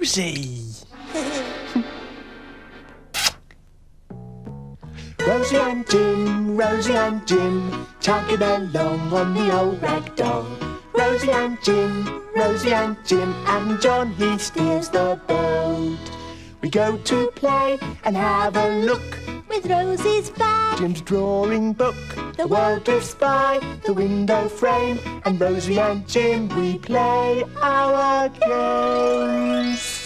Rosie! Rosie and Jim, tagging along on the old rag doll. Rosie and Jim, and John, he steers the boat. We go to play and have a look with Rosie's bag, Jim's drawing book, the world drifts by, the window frame, and Rosie and Jim, we play our games.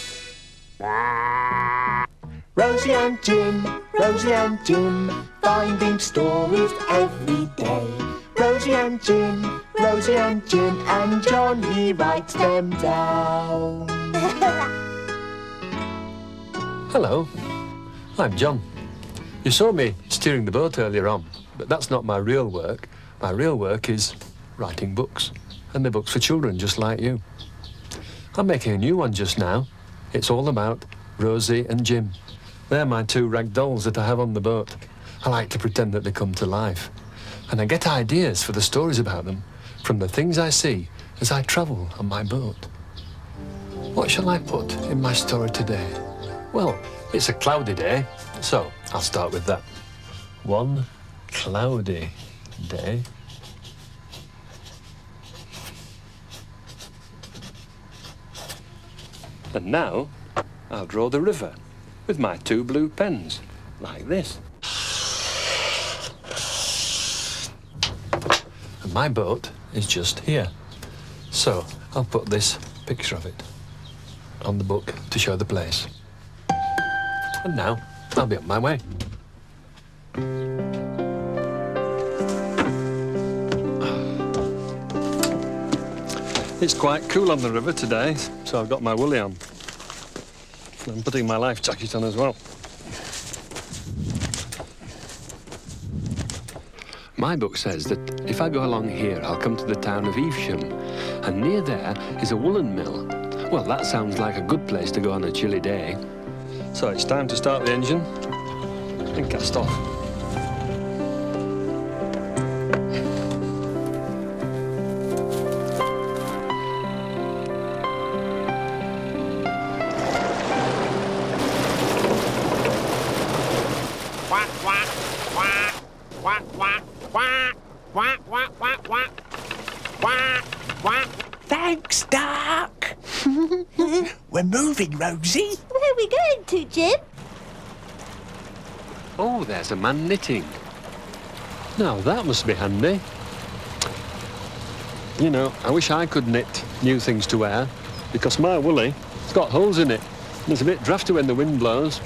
Rosie and Jim, finding stories every day. Rosie and Jim, and John, he writes them down. Hello, I'm John. You saw me steering the boat earlier on, but that's not my real work. My real work is writing books, and they're books for children just like you. I'm making a new one just now. It's all about Rosie and Jim. They're my two rag dolls that I have on the boat. I like to pretend that they come to life. And I get ideas for the stories about them from the things I see as I travel on my boat. What shall I put in my story today? Well, it's a cloudy day, so I'll start with that. One cloudy day. And now I'll draw the river with my two blue pens, like this. And my boat is just here. So I'll put this picture of it on the book to show the place. And now I'll be on my way. It's quite cool on the river today, so I've got my woolly on. And I'm putting my life jacket on as well. My book says that if I go along here, I'll come to the town of Evesham, and near there is a woolen mill. Well, that sounds like a good place to go on a chilly day. So it's time to start the engine and cast off. Thanks, Doc. We're moving, Rosie. Where are we going to, Jim? Oh, there's a man knitting. Now, that must be handy. You know, I wish I could knit new things to wear, because my woolly, it's got holes in it, and it's a bit drafty when the wind blows.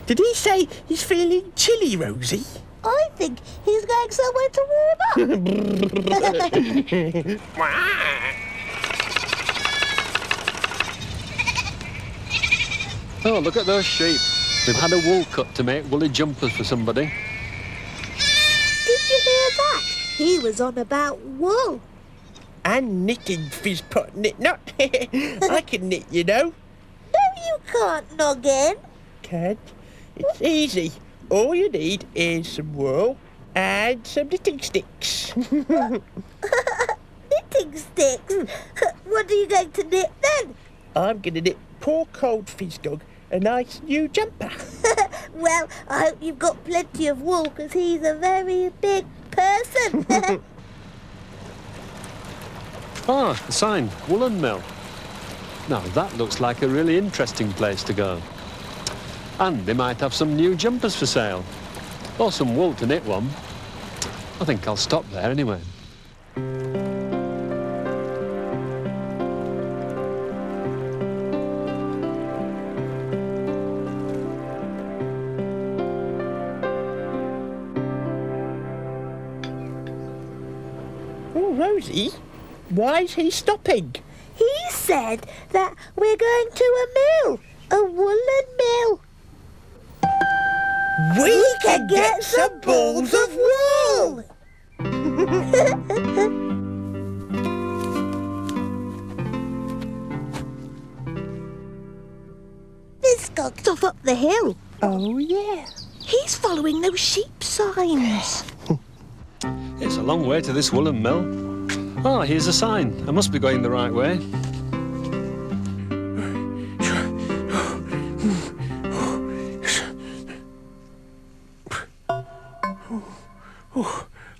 Did he say he's feeling chilly, Rosie? I think he's going somewhere to warm up. Oh, look at those sheep. We've had a wool cut to make woolly jumpers for somebody. Did you hear that? He was on about wool. And knitting, Fizzpot knit not. I can knit, you know. No, you can't, Noggin. Can't. It's easy. All you need is some wool and some knitting sticks. Knitting sticks? What are you going to knit then? I'm going to knit poor cold Fizzgog a nice new jumper. Well, I hope you've got plenty of wool, because he's a very big person. Ah, the sign, Woollen Mill. Now, that looks like a really interesting place to go. And they might have some new jumpers for sale. Or some wool to knit one. I think I'll stop there anyway. Oh, Rosie, why's he stopping? He said that we're going to a mill, a woolen mill. We can get some balls of wool! Fizzgog's off up the hill. Oh, yeah. He's following those sheep signs. It's a long way to this woolen mill. Ah, here's a sign. I must be going the right way.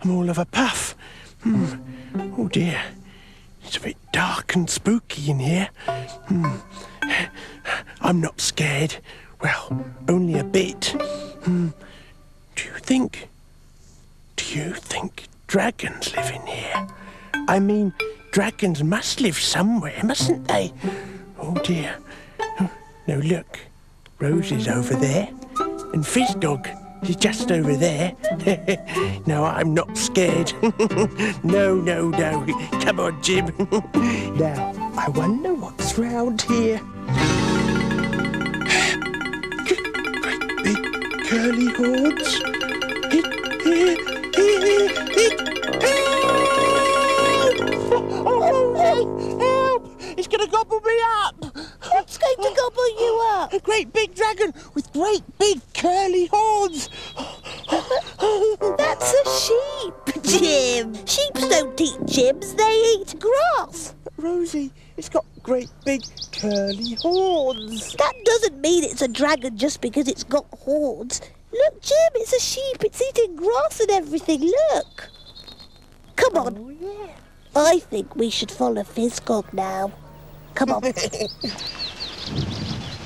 I'm all of a puff. Oh dear, it's a bit dark and spooky in here. I'm not scared. Well, only a bit. Do you think dragons live in here? I mean, dragons must live somewhere, mustn't they? Oh dear. No, look. Rosie's over there. And Fizzgog, she's just over there. No, I'm not scared. No. Come on, Jim. Now, I wonder what's round here. Great big curly horns. Help! It's going to gobble me up! What's going to gobble you up? A great big dragon with great big curly horns. That's a sheep, Jim. Sheep don't eat chips, they eat grass. Rosie, it's got great big curly horns. That doesn't mean it's a dragon just because it's got horns. Look, Jim, it's a sheep. It's eating grass and everything. Look. Come on. Oh, yeah. I think we should follow Fizzgog now. Come on.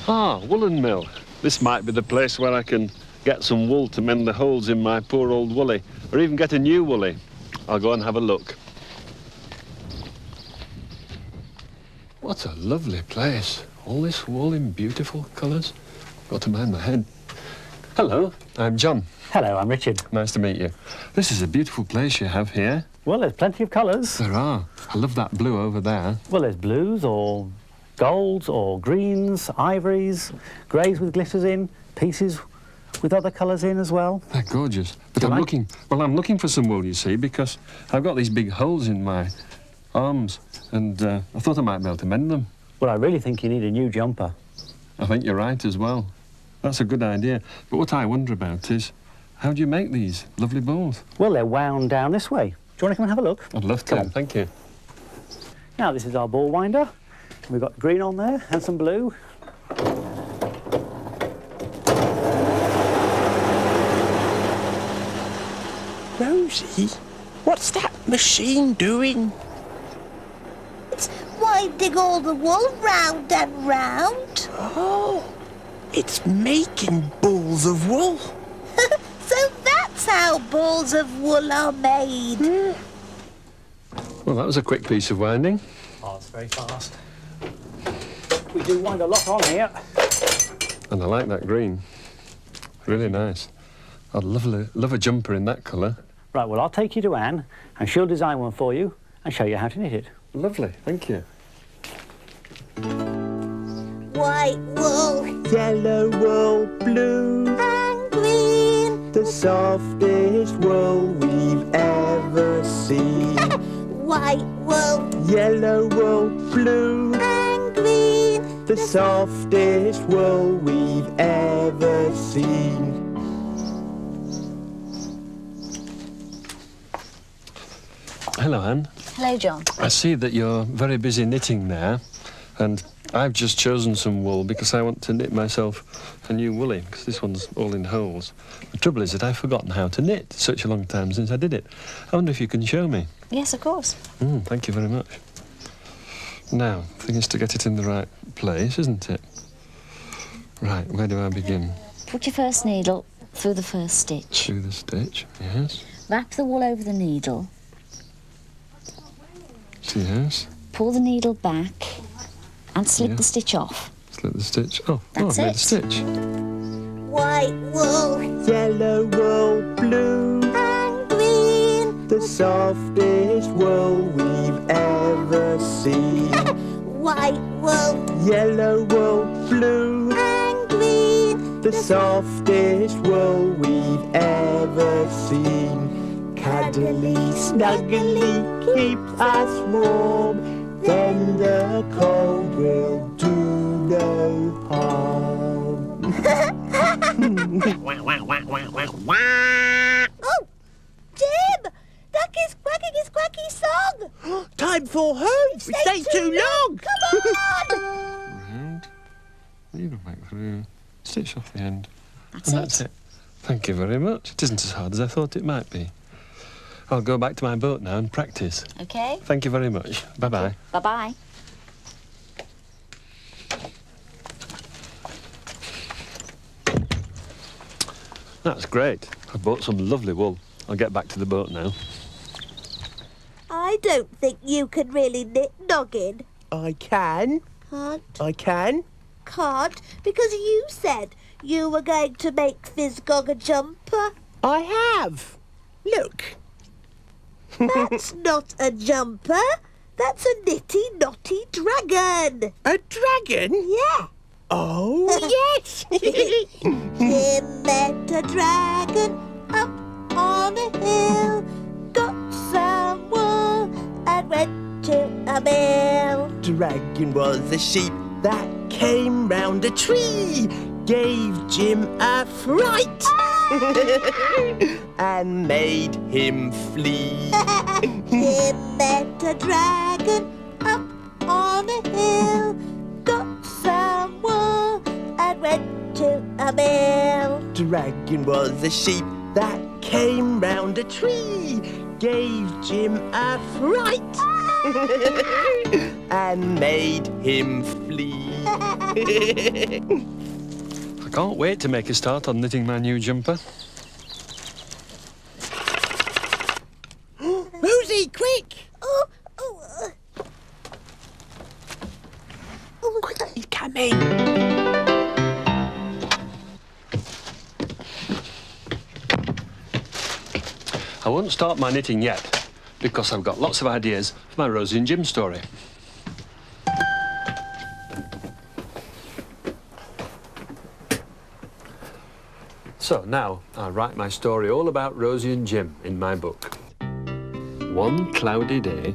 Ah, Woollen Mill. This might be the place where I can get some wool to mend the holes in my poor old woolly, or even get a new woolly. I'll go and have a look. What a lovely place. All this wool in beautiful colours. Got to mind my head. Hello, I'm John. Hello, I'm Richard. Nice to meet you. This is a beautiful place you have here. Well, there's plenty of colours. There are. I love that blue over there. Well, there's blues or golds or greens, ivories, greys with glitters in, pieces with other colours in as well. They're gorgeous. But I'm like? looking for some wool, you see, because I've got these big holes in my arms, and I thought I might be able to mend them. Well, I really think you need a new jumper. I think you're right as well. That's a good idea. But what I wonder about is, how do you make these lovely balls? Well, they're wound down this way. Do you want to come and have a look? I'd love to. Come on. Thank you. Now, this is our ball winder. We've got green on there and some blue. Rosie, what's that machine doing? It's winding all the wool round and round. Oh, it's making balls of wool. So that's how balls of wool are made. Well, that was a quick piece of winding. Oh, it's very fast. We do wind a lot on here. And I like that green. Really nice. I'd love a jumper in that colour. Right, well, I'll take you to Anne, and she'll design one for you and show you how to knit it. Lovely, thank you. White wool Yellow wool, blue, and green. the softest wool we've ever seen. White wool Yellow wool, blue, and green. the softest wool we've ever seen. Hello, Anne. Hello, John. I see that you're very busy knitting there, and I've just chosen some wool because I want to knit myself a new woolly, because this one's all in holes. The trouble is that I've forgotten how to knit. It's such a long time since I did it. I wonder if you can show me. Yes, of course. Thank you very much. Now, the thing is to get it in the right place, isn't it? Right, where do I begin? Put your first needle through the first stitch. Through the stitch, yes. Wrap the wool over the needle. Yes. Pull the needle back and slip Yeah. the stitch off. Slip the stitch. Oh, That's I've made it. a stitch. White wool Yellow wool, blue, and green. the softest wool we've ever seen. White wool Yellow wool, blue, and green. the softest wool we've ever seen. Cuddly, snuggly, keep us warm, then the cold will do no harm. Oh, Jim! Duck is quacking his quacky song. Time for home! We stay too long! Come on! Round. Needle back through. Stitch off the end. That's And it. that's it. Thank you very much. It isn't as hard as I thought it might be. I'll go back to my boat now and practice. OK? Thank you very much. Bye-bye. Bye-bye. That's great. I bought some lovely wool. I'll get back to the boat now. I don't think you can really knit, Noggin. I can. Can't? I can. Can't, because you said you were going to make Fizzgog a jumper. I have. Look. That's not a jumper. That's a knitty-knotty dragon. A dragon? Yeah. Oh, yes. Jim met a dragon up on a hill, got some wool and went to a mill. Dragon was a sheep that came round a tree, gave Jim a fright and made him flee. Jim met a dragon up on a hill, got some wool and went to a mill. Dragon was a sheep that came round a tree, gave Jim a fright and made him flee. I can't wait to make a start on knitting my new jumper. Rosie, quick! Quick, he's coming. I won't start my knitting yet because I've got lots of ideas for my Rosie and Jim story. So now I'll write my story all about Rosie and Jim in my book. One cloudy day,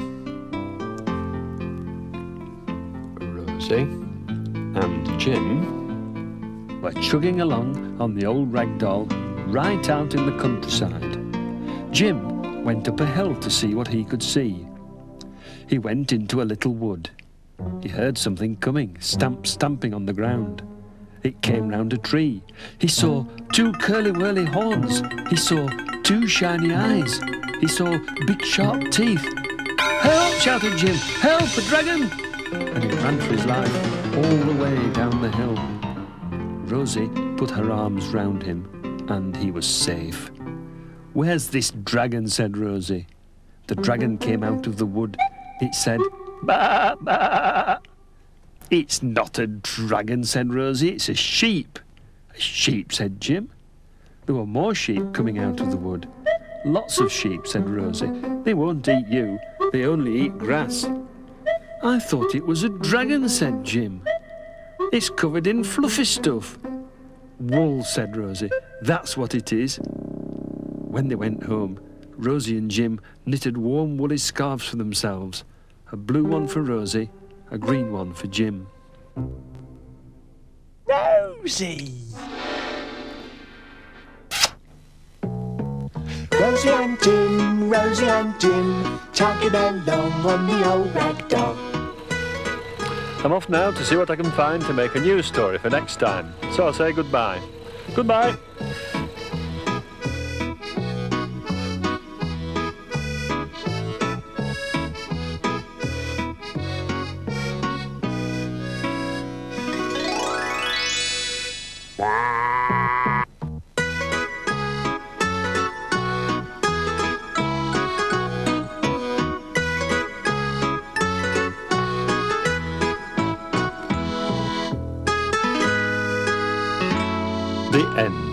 Rosie and Jim were chugging along on the old rag doll right out in the countryside. Jim went up a hill to see what he could see. He went into a little wood. He heard something coming, stamping on the ground. It came round a tree. He saw two curly-whirly horns. He saw two shiny eyes. He saw big sharp teeth. "Help!" shouted Jim. "Help! A dragon!" And he ran for his life all the way down the hill. Rosie put her arms round him and he was safe. "Where's this dragon?" said Rosie. The dragon came out of the wood. It said, "Ba, ba." "It's not a dragon," said Rosie. "It's a sheep." "A sheep," said Jim. There were more sheep coming out of the wood. "Lots of sheep," said Rosie. "They won't eat you. They only eat grass." "I thought it was a dragon," said Jim. "It's covered in fluffy stuff." "Wool," said Rosie. "That's what it is." When they went home, Rosie and Jim knitted warm woolly scarves for themselves. A blue one for Rosie, a green one for Jim. Rosie! Rosie and Jim, chugging along on the old rag doll. I'm off now to see what I can find to make a new story for next time. So I'll say goodbye. Goodbye. The end.